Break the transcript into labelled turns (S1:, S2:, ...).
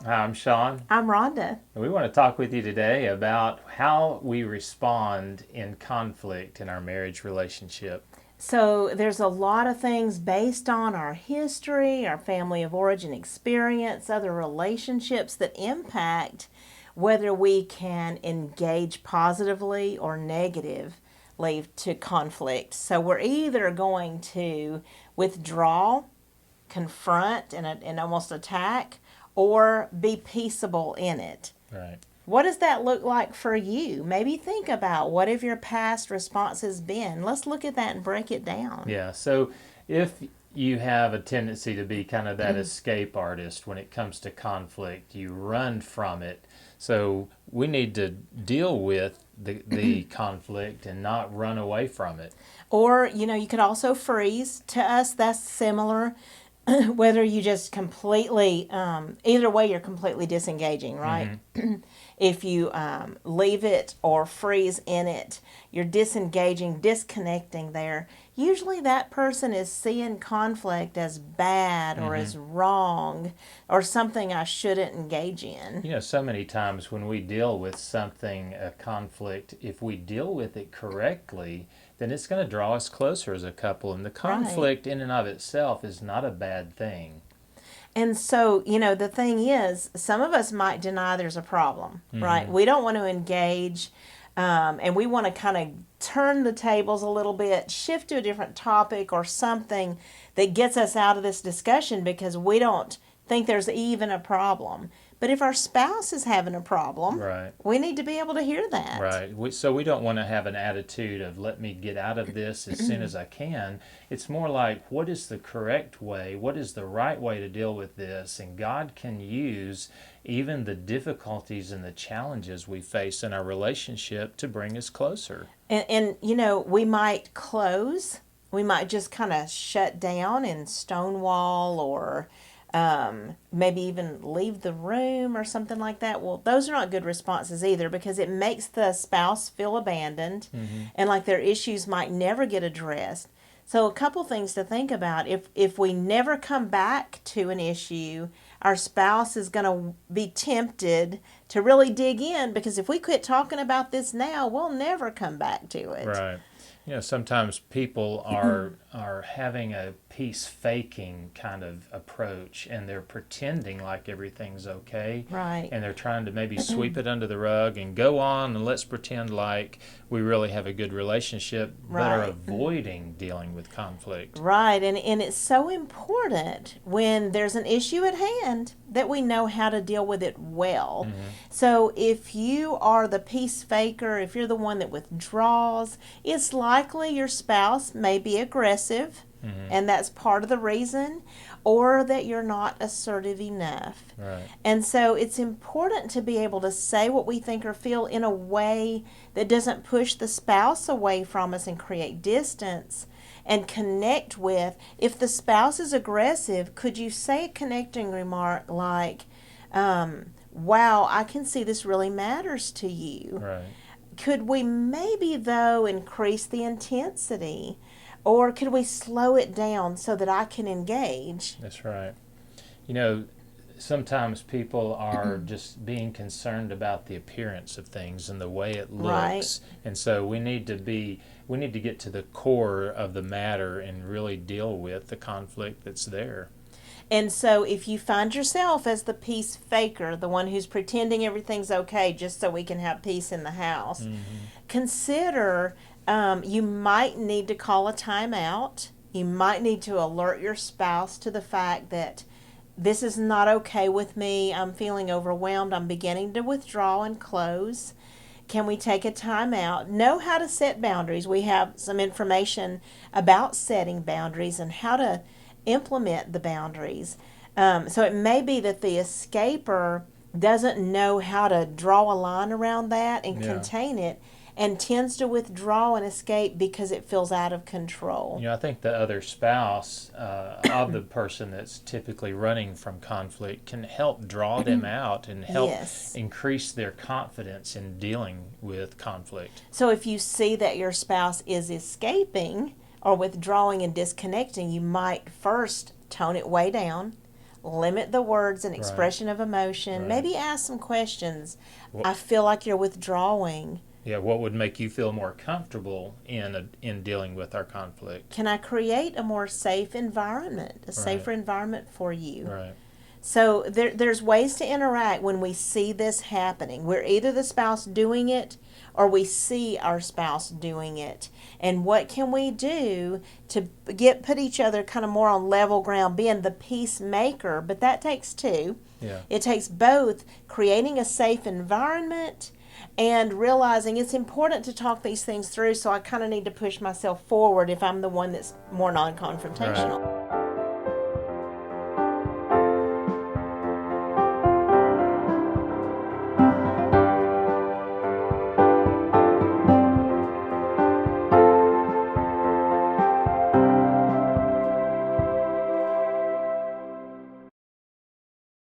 S1: Hi, I'm Sean,
S2: I'm Rhonda.
S1: and we want to talk with you today about how we respond in conflict in our marriage relationship.
S2: So, there's a lot of things based on our history, our family of origin experience, other relationships that impact whether we can engage positively or negatively to conflict. So, we're either going to withdraw, confront, and almost attack, or be peaceable in it.
S1: Right.
S2: What does that look like for you? Maybe think about what have your past responses been. Let's look at that and break it down.
S1: Yeah. So if you have a tendency to be kind of that escape artist when it comes to conflict, you run from it. So we need to deal with the conflict and not run away from it.
S2: Or, you could also freeze. To us, that's similar. Whether you just completely, either way, you're completely disengaging, right? If you leave it or freeze in it, you're disengaging, disconnecting there. Usually that person is seeing conflict as bad or as wrong or something I shouldn't engage in.
S1: So many times when we deal with something, a conflict, if we deal with it correctly, then it's going to draw us closer as a couple. And the
S2: Right.
S1: conflict in and of itself is not a bad thing.
S2: And so, the thing is, some of us might deny there's a problem, right? We don't want to engage, and we want to kind of turn the tables a little bit, shift to a different topic or something that gets us out of this discussion because we don't think there's even a problem. But if our spouse is having a problem,
S1: Right.
S2: we need to be able to hear that.
S1: Right. So we don't want to have an attitude of let me get out of this as soon as I can. It's more like what is the correct way? What is the right way to deal with this? And God can use even the difficulties and the challenges we face in our relationship to bring us closer.
S2: And we might close. We might just kind of shut down and stonewall or maybe even leave the room or something like that. Well, those are not good responses either because it makes the spouse feel abandoned and like their issues might never get addressed. So, a couple things to think about. If we never come back to an issue, our spouse is going to be tempted to really dig in because if we quit talking about this now, we'll never come back to it.
S1: Right. Sometimes people are having a peace faking kind of approach and they're pretending like everything's okay
S2: Right.
S1: and they're trying to maybe sweep it under the rug and go on and let's pretend like we really have a good relationship but are
S2: Right.
S1: avoiding dealing with conflict.
S2: Right, and it's so important when there's an issue at hand that we know how to deal with it well. So if you are the peace faker, if you're the one that withdraws, it's likely your spouse may be aggressive, and that's part of the reason, or that you're not assertive enough.
S1: Right.
S2: And so it's important to be able to say what we think or feel in a way that doesn't push the spouse away from us and create distance and connect with. If the spouse is aggressive, could you say a connecting remark like, wow, I can see this really matters to you.
S1: Right.
S2: Could we maybe, though, increase the intensity? Or could we slow it down so that I can engage?
S1: That's right. You know, sometimes people are just being concerned about the appearance of things and the way it
S2: Right.
S1: looks. And so we need to get to the core of the matter and really deal with the conflict that's there.
S2: And so if you find yourself as the peace faker, the one who's pretending everything's okay just so we can have peace in the house, consider you might need to call a timeout. You might need to alert your spouse to the fact that this is not okay with me. I'm feeling overwhelmed. I'm beginning to withdraw and close. Can we take a time out? Know how to set boundaries. We have some information about setting boundaries and how to implement the boundaries. So it may be that the escaper doesn't know how to draw a line around that and
S1: Yeah.
S2: contain it and tends to withdraw and escape because it feels out of control.
S1: I think the other spouse of the person that's typically running from conflict can help draw them out and help
S2: Yes.
S1: increase their confidence in dealing with conflict.
S2: So if you see that your spouse is escaping or withdrawing and disconnecting, you might first tone it way down. limit the words and expression of emotion.
S1: Right.
S2: Maybe ask some questions.
S1: Well-
S2: I feel like you're withdrawing.
S1: Yeah, what would make you feel more comfortable in dealing with our conflict?
S2: Can I create a more safe environment, a safer
S1: Right.
S2: environment for you?
S1: Right.
S2: So there's ways to interact when we see this happening. We're either the spouse doing it or we see our spouse doing it. And what can we do to put each other kind of more on level ground, being the peacemaker? But that takes two.
S1: Yeah.
S2: It takes both creating a safe environment and realizing it's important to talk these things through, so I kind of need to push myself forward if I'm the one that's more non-confrontational.